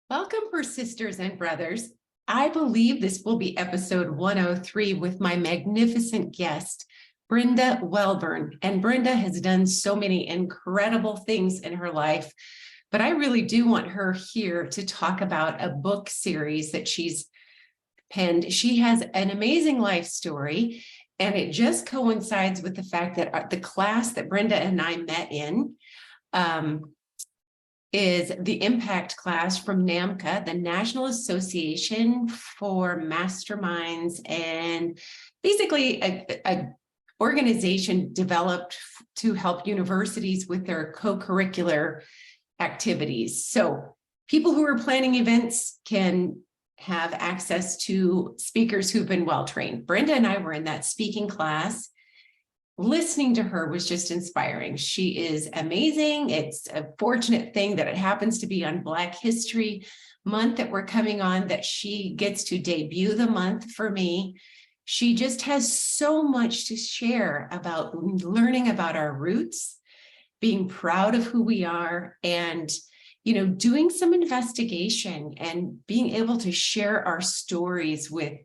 Welcome, sisters and brothers. I believe this will be episode 103 with my magnificent guest, Brenda Welburn. And Brenda has done so many incredible things in her life, but I really do want her here to talk about a book series that she's penned. She has an amazing life story, and it just coincides with the fact that the class that Brenda and I met in, is the impact class from NAMCA, the National Association for Masterminds, and basically a organization developed to help universities with their co-curricular activities. So people who are planning events can have access to speakers who've been well-trained. Brenda and I were in that speaking class. Listening to her was just inspiring. She is amazing. It's a fortunate thing that it happens to be on Black History Month that we're coming on, that she gets to debut the month for me. She just has so much to share about learning about our roots, being proud of who we are, and doing some investigation and being able to share our stories with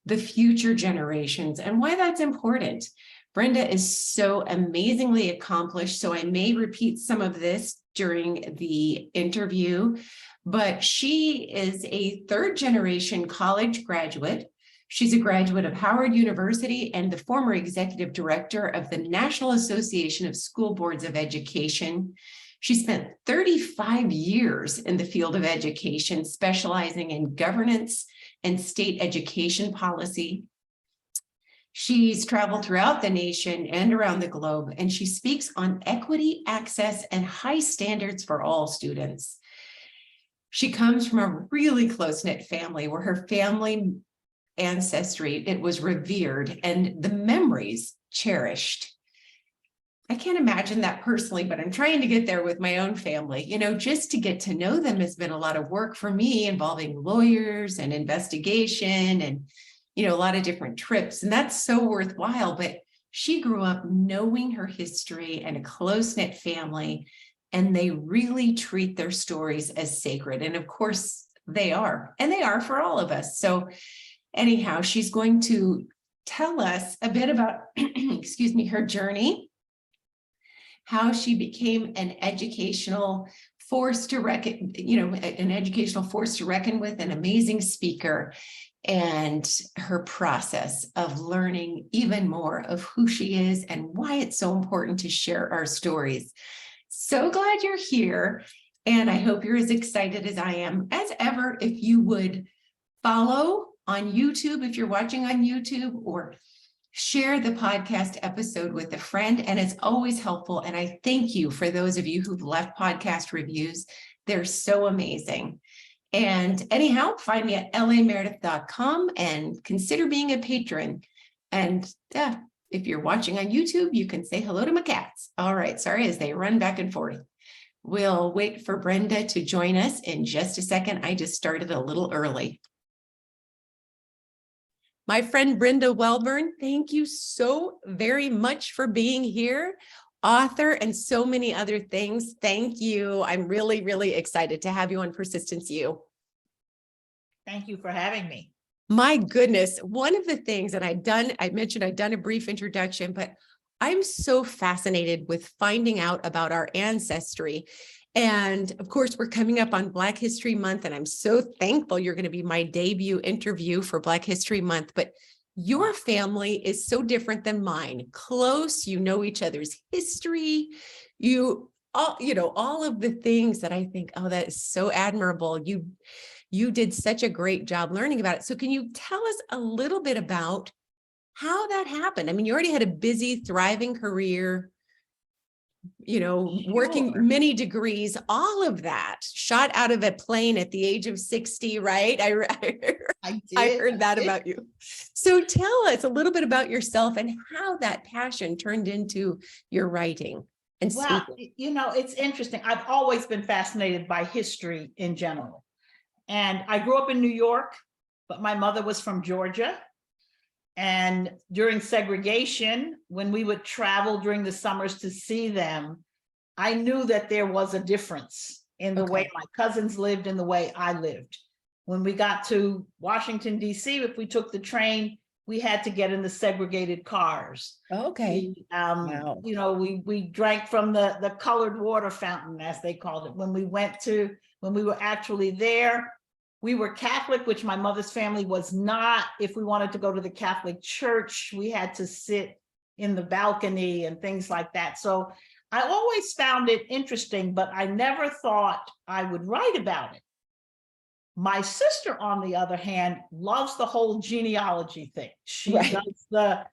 the future generations and why that's important. Brenda is so amazingly accomplished, so I may repeat some of this during the interview, but she is a third-generation college graduate. She's a graduate of Howard University and the former executive director of the National Association of School Boards of Education. She spent 35 years in the field of education, specializing in governance and state education policy. She's traveled throughout the nation and around the globe, and she speaks on equity, access, and high standards for all students. She comes from a really close-knit family where her family ancestry, it was revered and the memories cherished. I can't imagine that personally, but I'm trying to get there with my own family. Just to get to know them has been a lot of work for me, involving lawyers and investigation and a lot of different trips, and that's so worthwhile. But she grew up knowing her history and a close-knit family, and they really treat their stories as sacred. And of course they are, and they are for all of us. So anyhow, she's going to tell us a bit about, excuse me, her journey, how she became an educational force to reckon, an educational force to reckon with, an amazing speaker, and her process of learning even more of who she is and why it's so important to share our stories. So glad you're here, and I hope you're as excited as I am. As ever, if you would follow on YouTube, if you're watching on YouTube, or share the podcast episode with a friend, and it's always helpful. And I thank you for those of you who've left podcast reviews. They're so amazing. And anyhow, find me at lameredith.com and consider being a patron. And if you're watching on YouTube, you can say hello to my cats. All right, sorry, as they run back and forth. We'll wait for Brenda to join us in just a second. I just started a little early. My friend Brenda Welburn, thank you so very much for being here. Author and so many other things. Thank you. I'm really, really excited to have you on Persistence U. Thank you for having me. My goodness. One of the things that I mentioned I'd done a brief introduction, but I'm so fascinated with finding out about our ancestry. And of course, we're coming up on Black History Month, and I'm so thankful you're going to be my debut interview for Black History Month. But your family is so different than mine. Close, you know each other's history, all of the things that I think, oh, that is so admirable. You did such a great job learning about it. So can you tell us a little bit about how that happened? I mean, you already had a busy, thriving career, working many degrees, all of that, shot out of a plane at the age of 60, right? I heard that about you. So tell us a little bit about yourself and how that passion turned into your writing and speaking. It's interesting. I've always been fascinated by history in general. And I grew up in New York, but my mother was from Georgia. And during segregation, when we would travel during the summers to see them, I knew that there was a difference in the way Okay. my cousins lived, in the way I lived. When we got to Washington, D.C., if we took the train, we had to get in the segregated cars. Okay. Wow. We drank from the colored water fountain, as they called it. When we were actually there, we were Catholic, which my mother's family was not. If we wanted to go to the Catholic church, we had to sit in the balcony and things like that. So I always found it interesting, but I never thought I would write about it. My sister, on the other hand, loves the whole genealogy thing. She did the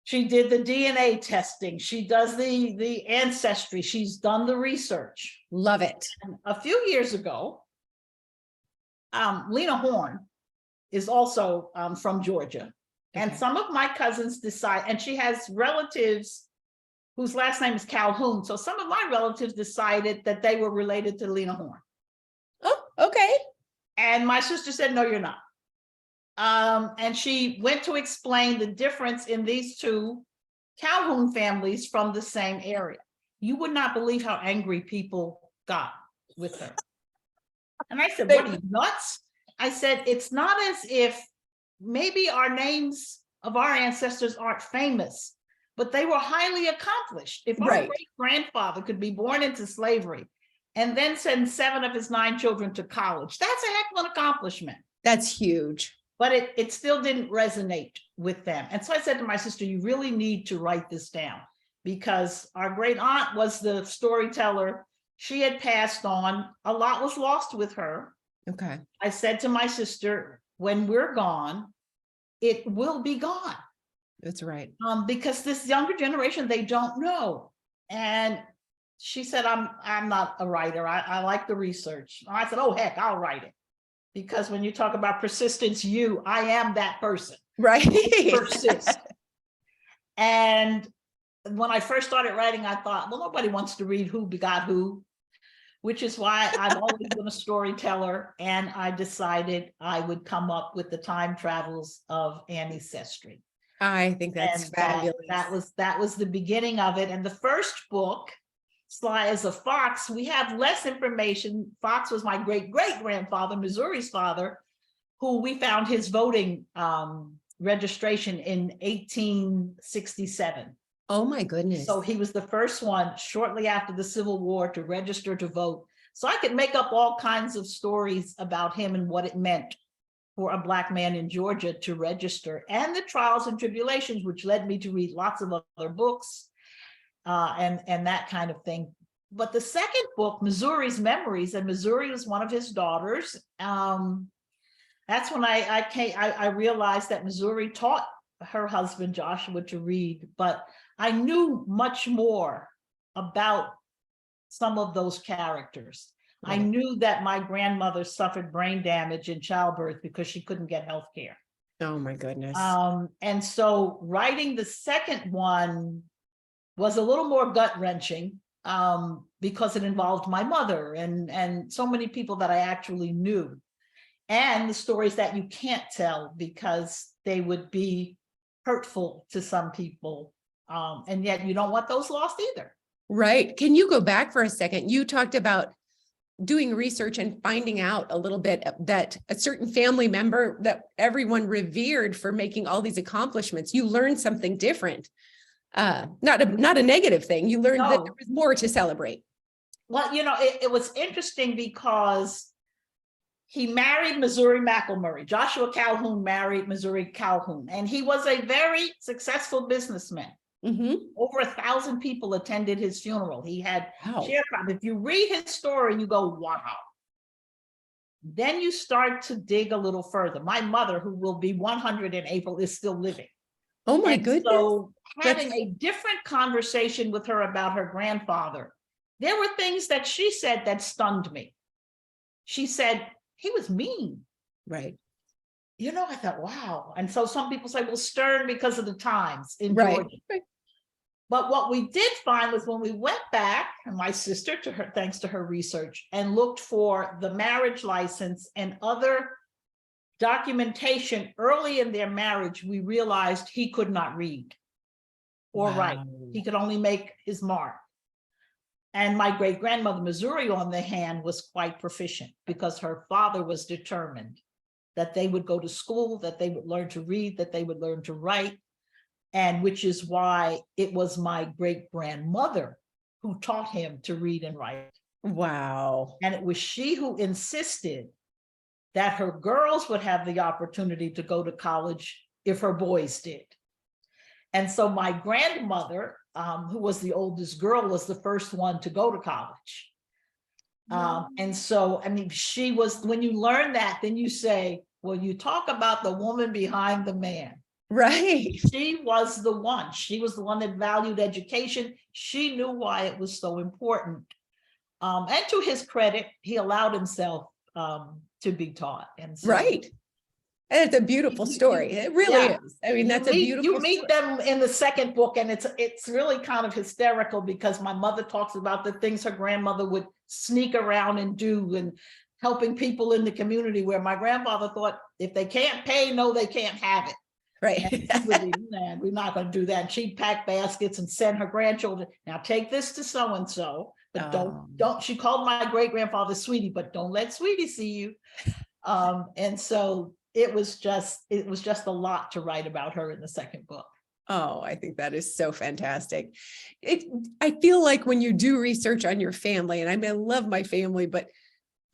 DNA testing. She does the ancestry. She's done the research. Love it. And a few years ago, Lena Horne is also from Georgia. And Okay. some of my cousins decide, and she has relatives whose last name is Calhoun. So some of my relatives decided that they were related to Lena Horne. Oh, okay. And my sister said, no, you're not. And she went to explain the difference in these two Calhoun families from the same area. You would not believe how angry people got with her. And I said, what are you, nuts? I said, it's not as if maybe our names of our ancestors aren't famous, but they were highly accomplished. If our great-grandfather could be born into slavery and then send 7 of his 9 children to college, that's a heck of an accomplishment. That's huge. But it still didn't resonate with them. And so I said to my sister, you really need to write this down, because our great aunt was the storyteller. She had passed on. A lot was lost with her. Okay. I said to my sister, when we're gone, it will be gone. That's right. Because this younger generation, they don't know. And she said, I'm not a writer. I like the research. I said, oh, heck, I'll write it. Because when you talk about persistence, I am that person. Right. Persist. And when I first started writing, I thought, well, nobody wants to read who begot who, which is why I've always been a storyteller. And I decided I would come up with the time travels of Annie Cestry. I think that's fabulous. That was the beginning of it. And the first book, Sly as a Fox, we have less information. Fox was my great-great-grandfather, Missouri's father, who we found his voting registration in 1867. Oh my goodness. So he was the first one shortly after the Civil War to register to vote. So I could make up all kinds of stories about him and what it meant for a Black man in Georgia to register, and the trials and tribulations, which led me to read lots of other books and that kind of thing. But the second book, Missouri's Memories, and Missouri was one of his daughters. That's when I realized that Missouri taught her husband Joshua to read, but I knew much more about some of those characters. I knew that my grandmother suffered brain damage in childbirth because she couldn't get health care. Oh my goodness. And so writing the second one was a little more gut-wrenching because it involved my mother and so many people that I actually knew, and the stories that you can't tell because they would be hurtful to some people. And yet you don't want those lost either. Right. Can you go back for a second? You talked about doing research and finding out a little bit that a certain family member that everyone revered for making all these accomplishments, you learned something different. Not a negative thing. You learned that there was more to celebrate. Well, it was interesting because he married Missouri McElmurray. Joshua Calhoun married Missouri Calhoun, and he was a very successful businessman. Mm-hmm. Over 1,000 people attended his funeral. He had sharecropping. If you read his story, you go, wow. Then you start to dig a little further. My mother, who will be 100 in April, is still living. Oh my goodness. So having a different conversation with her about her grandfather, there were things that she said that stunned me. She said, he was mean. Right. I thought, wow. And so some people say, well, stern because of the times in Georgia. Right. But what we did find was when we went back, and my sister, thanks to her research, and looked for the marriage license and other documentation early in their marriage, we realized he could not read or write. He could only make his mark. And my great-grandmother, Missouri, on the hand, was quite proficient because her father was determined that they would go to school, that they would learn to read, that they would learn to write. And which is why it was my great-grandmother who taught him to read and write. Wow. And it was she who insisted that her girls would have the opportunity to go to college if her boys did. And so my grandmother, who was the oldest girl, was the first one to go to college. And so, I mean, she was, when you learn that, then you say, well, you talk about the woman behind the man. Right. She was the one. She was the one that valued education. She knew why it was so important. And to his credit, he allowed himself to be taught. And so, right. And it's a beautiful story. It really is. I mean, that's a beautiful You meet them in the second book, and it's really kind of hysterical because my mother talks about the things her grandmother would sneak around and do, and helping people in the community, where my grandfather thought if they can't pay, no, they can't have it. Right. And we're not going to do that. And she'd pack baskets and send her grandchildren, now take this to so-and-so, but don't, she called my great-grandfather Sweetie, but don't let Sweetie see you. And so it was just a lot to write about her in the second book. Oh, I think that is so fantastic. I feel like when you do research on your family, and I mean, I love my family, but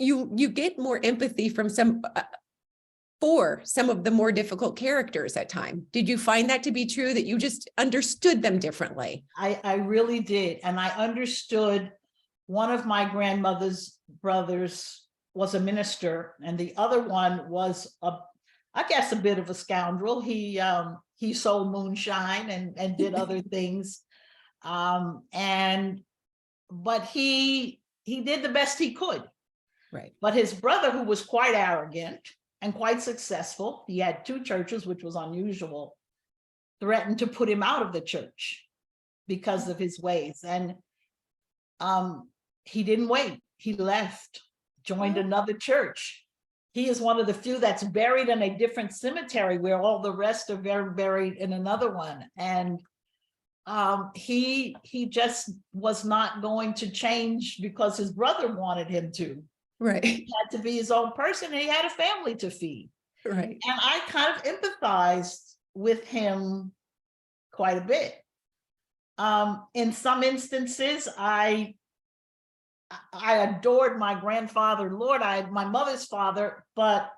you get more empathy from for some of the more difficult characters at times. Did you find that to be true, that you just understood them differently? I really did. And I understood one of my grandmother's brothers was a minister, and the other one was I guess a bit of a scoundrel. He sold moonshine and did other things. But he did the best he could. Right. But his brother, who was quite arrogant and quite successful, he had 2 churches, which was unusual, threatened to put him out of the church because of his ways. And he didn't wait. He left, joined another church. He is one of the few that's buried in a different cemetery where all the rest are buried in another one. And he just was not going to change because his brother wanted him to. Right. He had to be his own person, and he had a family to feed. Right. And I kind of empathized with him quite a bit. In some instances, I adored my grandfather, Lord, my mother's father, but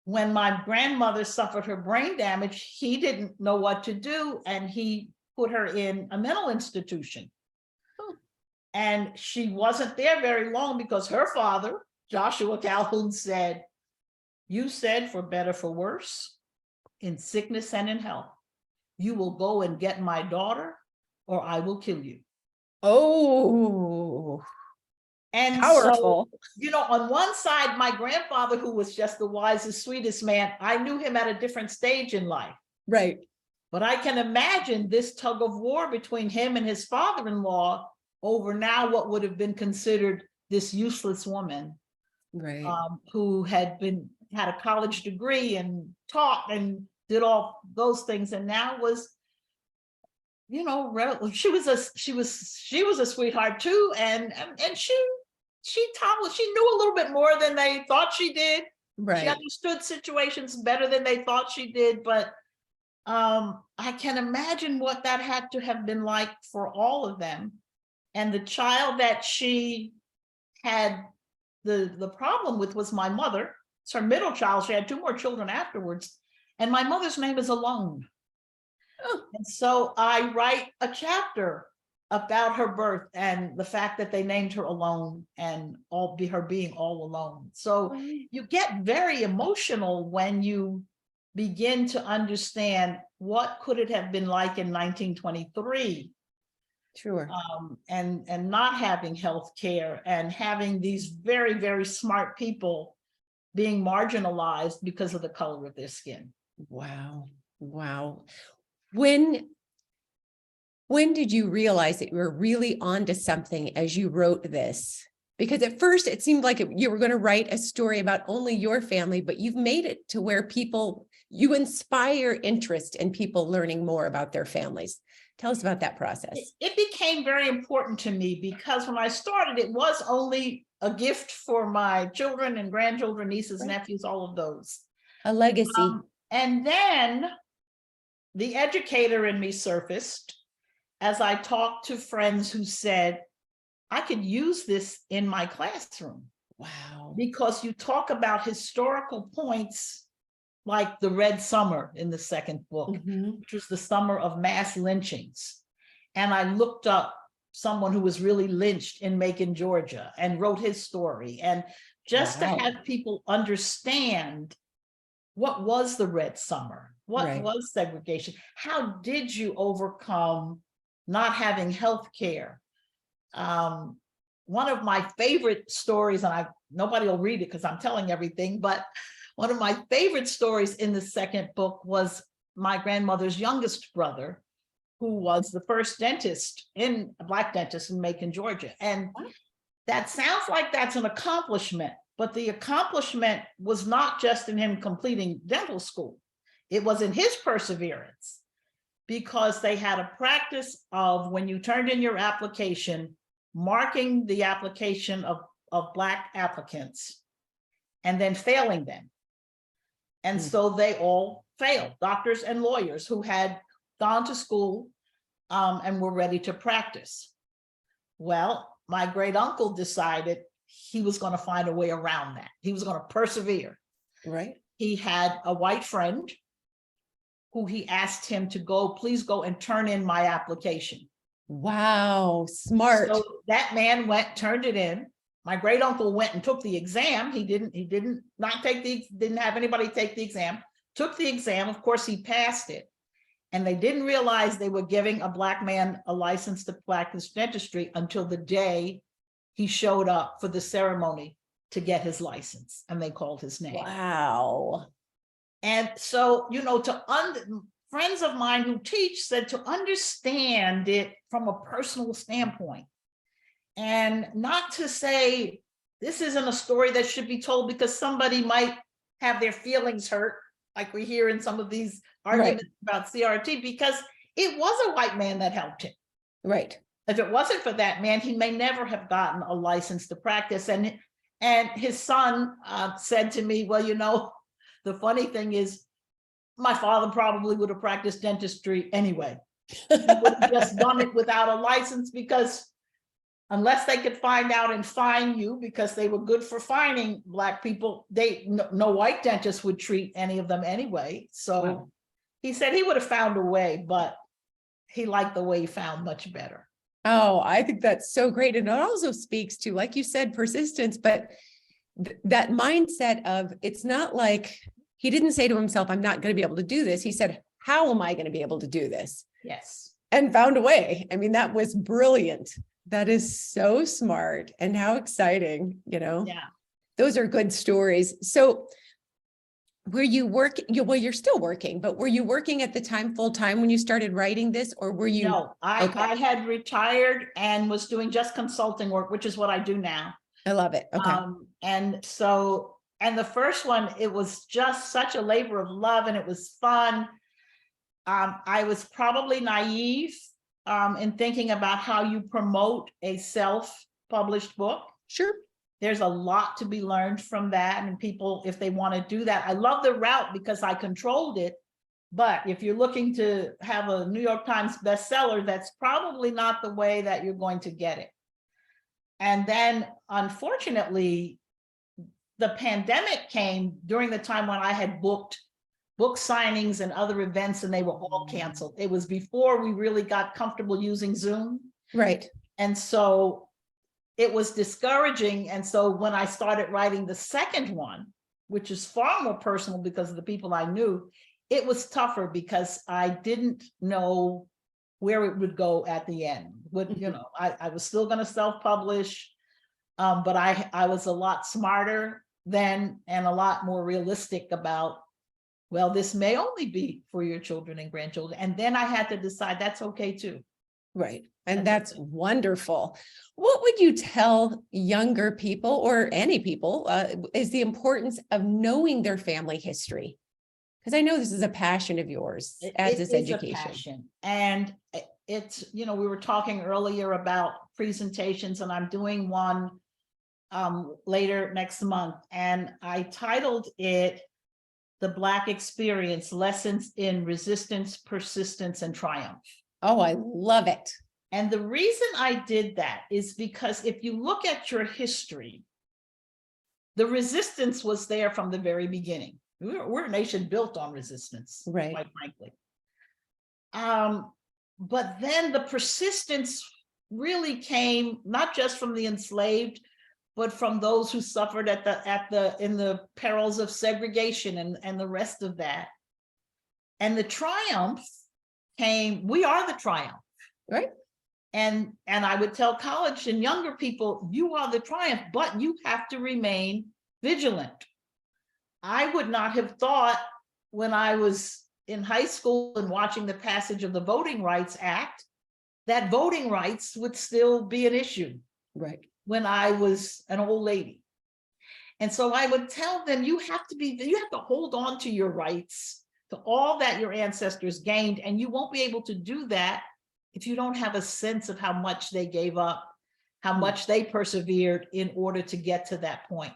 when my grandmother suffered her brain damage, he didn't know what to do, and he put her in a mental institution. And she wasn't there very long because her father, Joshua Calhoun, said, you said for better, for worse, in sickness and in health, you will go and get my daughter or I will kill you. Oh, and powerful. So, on one side, my grandfather, who was just the wisest, sweetest man, I knew him at a different stage in life. Right. But I can imagine this tug of war between him and his father-in-law over now what would have been considered this useless woman, right, who had a college degree and taught and did all those things, and now was, she was a sweetheart too, and she knew a little bit more than they thought she did. right. She understood situations better than they thought she did, but I can imagine what that had to have been like for all of them. And the child that she had the problem with was my mother. It's her middle child. She had 2 more children afterwards. And my mother's name is Alone. Oh. And so I write a chapter about her birth and the fact that they named her Alone, and her being all alone. So you get very emotional when you begin to understand what could it have been like in 1923. Sure. And not having health care, and having these very, very smart people being marginalized because of the color of their skin. Wow. Wow. When did you realize that you were really onto something as you wrote this? Because at first it seemed like you were going to write a story about only your family, but you've made it to where you inspire interest in people learning more about their families. Tell us about that process. It became very important to me because when I started, it was only a gift for my children and grandchildren, nieces, Right. nephews, all of those. A legacy. And then the educator in me surfaced as I talked to friends who said, I could use this in my classroom. Wow. Because you talk about historical points like the Red Summer in the second book, which was the summer of mass lynchings. And I looked up someone who was really lynched in Macon, Georgia, and wrote his story. And just to have people understand what was the Red Summer, what was segregation, how did you overcome not having health care? One of my favorite stories, and nobody will read it because I'm telling everything, but one of my favorite stories in the second book was my grandmother's youngest brother, who was the first dentist a Black dentist in Macon, Georgia. And that sounds like that's an accomplishment, but the accomplishment was not just in him completing dental school. It was in his perseverance, because they had a practice of, when you turned in your application, marking the application of Black applicants and then failing them. And so they all failed, doctors and lawyers who had gone to school and were ready to practice. Well, my great uncle decided he was going to find a way around that. He was going to persevere. Right. He had a white friend who he asked him to please go and turn in my application. Wow, smart. So that man went, turned it in. My great uncle went and took the exam. He didn't have anybody take the exam, took the exam. Of course, he passed it. And they didn't realize they were giving a Black man a license to practice dentistry until the day he showed up for the ceremony to get his license, and they called his name. Wow. And so, friends of mine who teach said to understand it from a personal standpoint, and not to say this isn't a story that should be told because somebody might have their feelings hurt, like we hear in some of these arguments about CRT, because it was a white man that helped him. Right. If it wasn't for that man, he may never have gotten a license to practice. And his son said to me, well, the funny thing is, my father probably would have practiced dentistry anyway. He would have just done it without a license, because unless they could find out and fine you, because they were good for fining Black people, no white dentist would treat any of them anyway. So he said he would have found a way, but he liked the way he found much better. Oh, I think that's so great. And it also speaks to, like you said, persistence, but that mindset of, it's not like he didn't say to himself, I'm not going to be able to do this. He said, how am I going to be able to do this? Yes. And found a way. I mean, that was brilliant. That is so smart. And how exciting, Yeah. Those are good stories. So were you working? Well, you're still working, but were you working at the time full time when you started writing this, or were you? No, I had retired and was doing just consulting work, which is what I do now. I love it. Okay. And the first one, it was just such a labor of love, and it was fun. I was probably naive in thinking about how you promote a self-published book. Sure. There's a lot to be learned from that, and people, if they want to do that, I love the route because I controlled it. But if you're looking to have a New York Times bestseller, that's probably not the way that you're going to get it. And then, unfortunately, the pandemic came during the time when I had booked book signings and other events, and they were all canceled. It was before we really got comfortable using Zoom. Right. And so it was discouraging. And so when I started writing the second one, which is far more personal because of the people I knew, it was tougher because I didn't know where it would go at the end. I was still going to self-publish, but I was a lot smarter then and a lot more realistic about, well, this may only be for your children and grandchildren. And then I had to decide that's okay too. Right. And that's wonderful. What would you tell younger people, or any people, is the importance of knowing their family history? Because I know this is a passion of yours, as is education. A passion. And it's, we were talking earlier about presentations, and I'm doing one later next month, and I titled it The Black Experience, Lessons in Resistance, Persistence, and Triumph. Oh, I love it. And the reason I did that is because if you look at your history, the resistance was there from the very beginning. We're a nation built on resistance, right? Quite frankly. But then the persistence really came not just from the enslaved, but from those who suffered in the perils of segregation and the rest of that. And the triumph came. We are the triumph, right? And I would tell college and younger people, you are the triumph, but you have to remain vigilant. I would not have thought when I was in high school and watching the passage of the Voting Rights Act, that voting rights would still be an issue. Right. When I was an old lady. And so I would tell them, you have to hold on to your rights, to all that your ancestors gained, and you won't be able to do that if you don't have a sense of how much they gave up, how much they persevered in order to get to that point.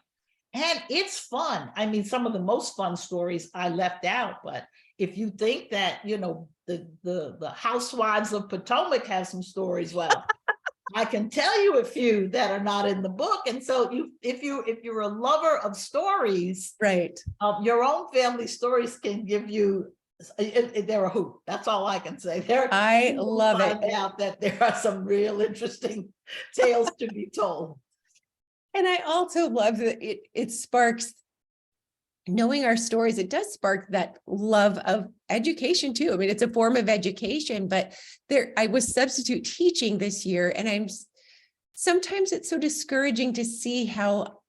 And it's fun. I mean, some of the most fun stories I left out, but if you think that, the Housewives of Potomac have some stories, well, I can tell you a few that are not in the book. And so if you're a lover of stories, right, your own family stories can give you, they're a hoot. That's all I can say. I love it. Find out that there are some real interesting tales to be told. And I also love that it sparks, knowing our stories, it does spark that love of education too. I mean, it's a form of education, but I was substitute teaching this year, and sometimes it's so discouraging to see how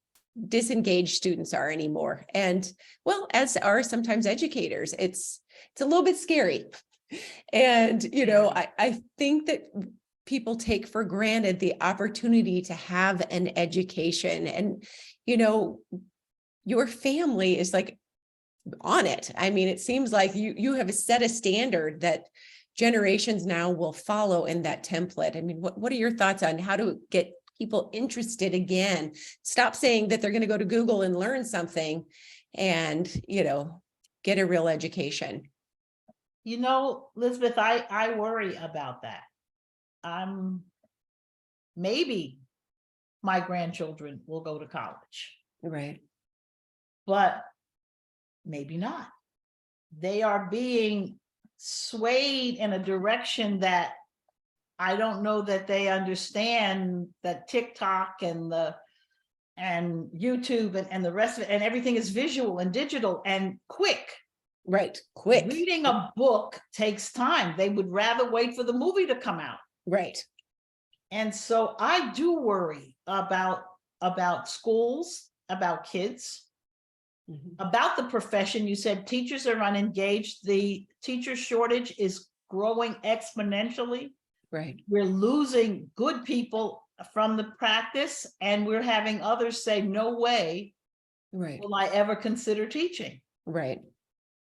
disengaged students are anymore. And well, as are sometimes educators, it's a little bit scary. And, I think that people take for granted the opportunity to have an education, and, your family is like on it. I mean, it seems like you have set a standard that generations now will follow in that template. I mean, what are your thoughts on how to get people interested again? Stop saying that they're going to go to Google and learn something and, get a real education. Elizabeth, I worry about that. Maybe my grandchildren will go to college. Right. But maybe not. They are being swayed in a direction that I don't know that they understand, that TikTok and YouTube and the rest of it, and everything is visual and digital and quick. Right. Quick. Reading a book takes time. They would rather wait for the movie to come out. Right. And so I do worry about schools, about kids. About the profession. You said teachers are unengaged. The teacher shortage is growing exponentially. Right. We're losing good people from the practice, and we're having others say, no way will I ever consider teaching. Right.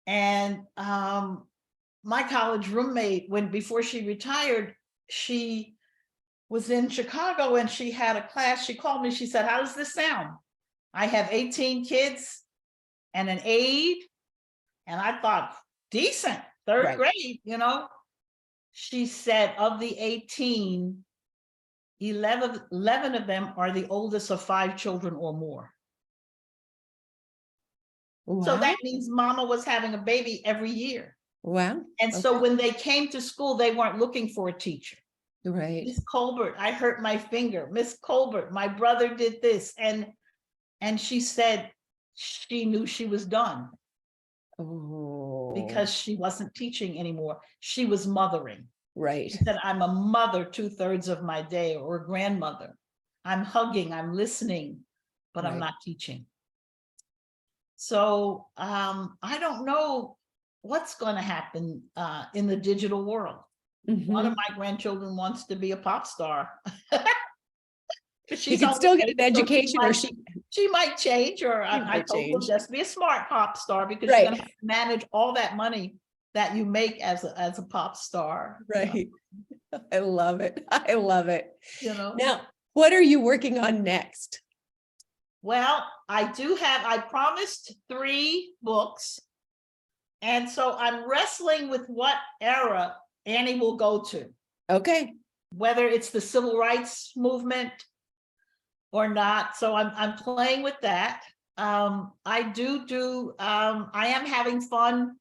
And my college roommate, before she retired, she was in Chicago and she had a class. She called me, she said, how does this sound? I have 18 kids and an aide. And I thought, decent, third grade, She said, of the 18, 11 of them are the oldest of 5 children or more. Wow. So that means mama was having a baby every year. Wow. And so when they came to school, they weren't looking for a teacher. Right. Miss Colbert, I hurt my finger. Miss Colbert, my brother did this. And she said she knew she was done. Oh. Because she wasn't teaching anymore. She was mothering. Right. She said, I'm a mother 2/3 of my day, or a grandmother. I'm hugging, I'm listening, but I'm not teaching. So I don't know what's going to happen in the digital world. One of my grandchildren wants to be a pop star. She could still get an education, or she might change, or I hope will just be a smart pop star, because you're going to have to manage all that money that you make as a pop star. Right. I love it. I love it. you know. Now, what are you working on next? Well, I promised 3 books. And so I'm wrestling with what era Annie will go to, Okay. whether it's the civil rights movement or not. So I'm playing with that. I am having fun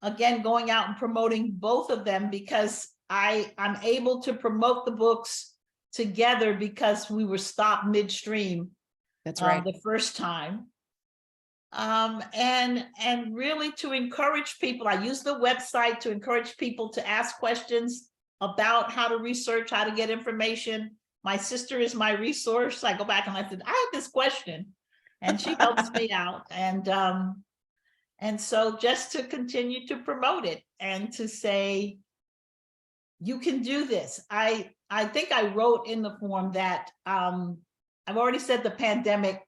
again, going out and promoting both of them because I'm able to promote the books together because we were stopped midstream. That's right. The first time. And really to encourage people, I use the website to encourage people to ask questions about how to research, how to get information. My sister is my resource. I go back and I said, I have this question, and she helps me out. And so just to continue to promote it and to say, you can do this. I think I wrote in the form that I've already said the pandemic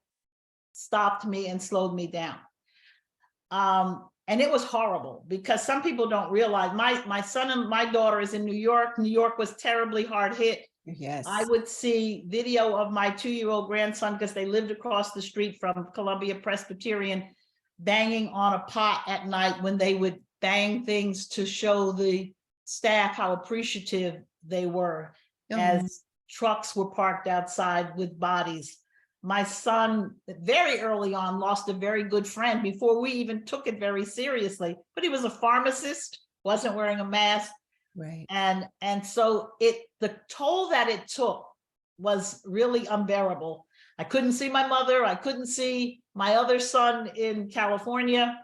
stopped me and slowed me down. And it was horrible because some people don't realize my son and my daughter is in New York. New York was terribly hard hit. Yes. I would see video of my 2-year-old grandson, because they lived across the street from Columbia Presbyterian, banging on a pot at night when they would bang things to show the staff how appreciative they were as trucks were parked outside with bodies. My son, very early on, lost a very good friend before we even took it very seriously, but he was a pharmacist, wasn't wearing a mask. Right. And so the toll that it took was really unbearable. I couldn't see my mother. I couldn't see my other son in California.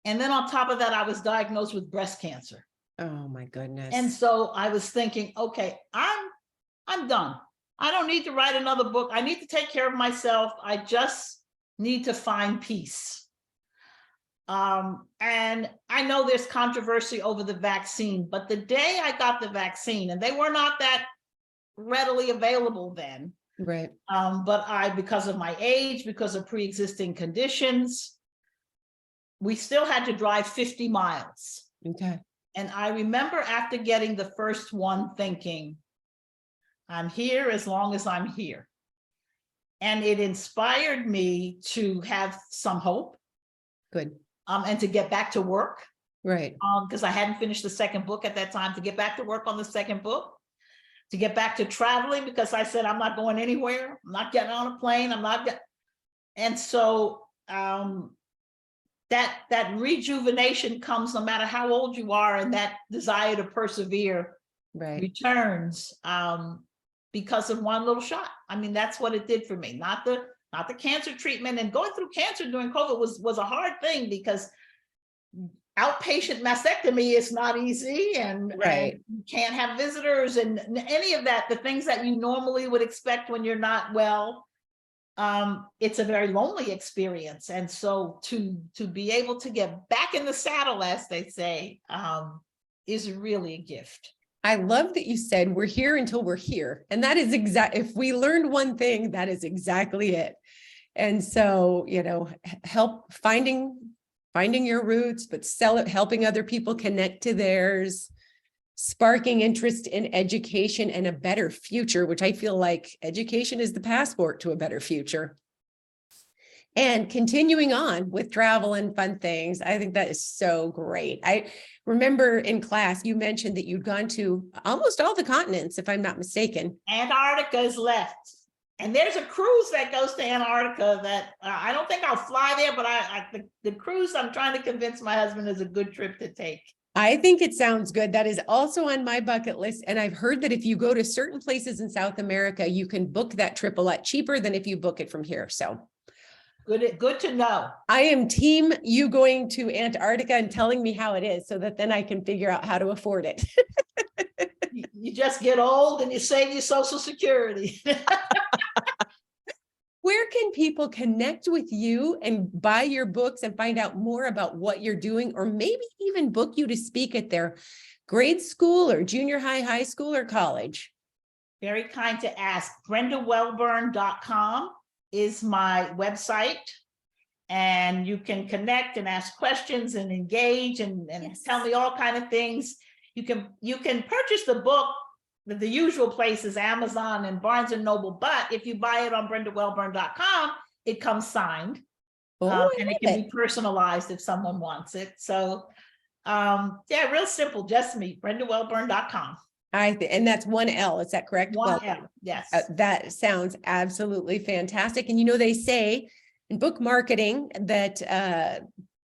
And then on top of that, I was diagnosed with breast cancer. Oh my goodness. And so I was thinking, okay, I'm done. I don't need to write another book. I need to take care of myself. I just need to find peace. And I know there's controversy over the vaccine, but the day I got the vaccine, and they were not that readily available then. Right. But because of my age, because of pre-existing conditions, we still had to drive 50 miles. Okay. And I remember after getting the first one thinking, I'm here as long as I'm here. And it inspired me to have some hope. Good. And to get back to work. Right. Because I hadn't finished the second book at that time, to get back to work on the second book, to get back to traveling, because I said, I'm not going anywhere. I'm not getting on a plane. And so that rejuvenation comes no matter how old you are, and that desire to persevere returns because of one little shot. I mean, that's what it did for me, not the cancer treatment. And going through cancer during COVID was a hard thing, because outpatient mastectomy is not easy, and you can't have visitors and any of that, the things that you normally would expect when you're not well. It's a very lonely experience. And so to be able to get back in the saddle, as they say, is really a gift. I love that you said we're here until we're here. And that is if we learned one thing, that is exactly it. And so, help finding your roots, but helping other people connect to theirs, sparking interest in education and a better future, which I feel like education is the passport to a better future. And continuing on with travel and fun things. I think that is so great. I remember in class, you mentioned that you'd gone to almost all the continents, if I'm not mistaken. Antarctica is left. And there's a cruise that goes to Antarctica that I don't think I'll fly there, but the cruise I'm trying to convince my husband is a good trip to take. I think it sounds good. That is also on my bucket list. And I've heard that if you go to certain places in South America, you can book that trip a lot cheaper than if you book it from here. So good to know. I am team you going to Antarctica and telling me how it is, so that then I can figure out how to afford it. You just get old and you save your Social Security. Where can people connect with you and buy your books and find out more about what you're doing, or maybe even book you to speak at their grade school or junior high school or college? Very kind to ask. BrendaWelburn.com is my website, and you can connect and ask questions and engage and tell me all kinds of things. You can purchase the book the usual place is Amazon and Barnes and Noble, but if you buy it on BrendaWelburn.com, it comes signed. Oh, And it can be personalized if someone wants it. So yeah, real simple, just me, BrendaWelburn.com. and that's one L, is that correct? One L, yes. That sounds absolutely fantastic. And they say in book marketing that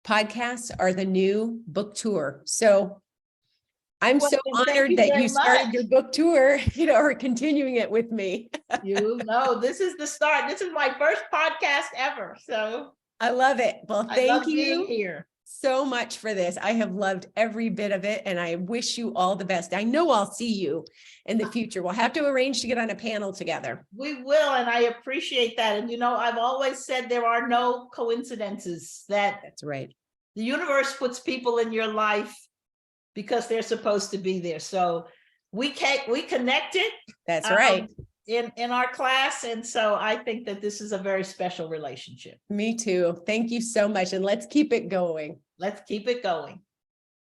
podcasts are the new book tour. So I'm so honored that you started your book tour, or continuing it with me. This is the start. This is my first podcast ever. So I love it. Well, thank you being here so much for this. I have loved every bit of it, and I wish you all the best. I know I'll see you in the future. We'll have to arrange to get on a panel together. We will, and I appreciate that. And I've always said there are no coincidences. That's right. The universe puts people in your life because they're supposed to be there. So we connected. That's right. In our class. And so I think that this is a very special relationship. Me too. Thank you so much. And let's keep it going. Let's keep it going.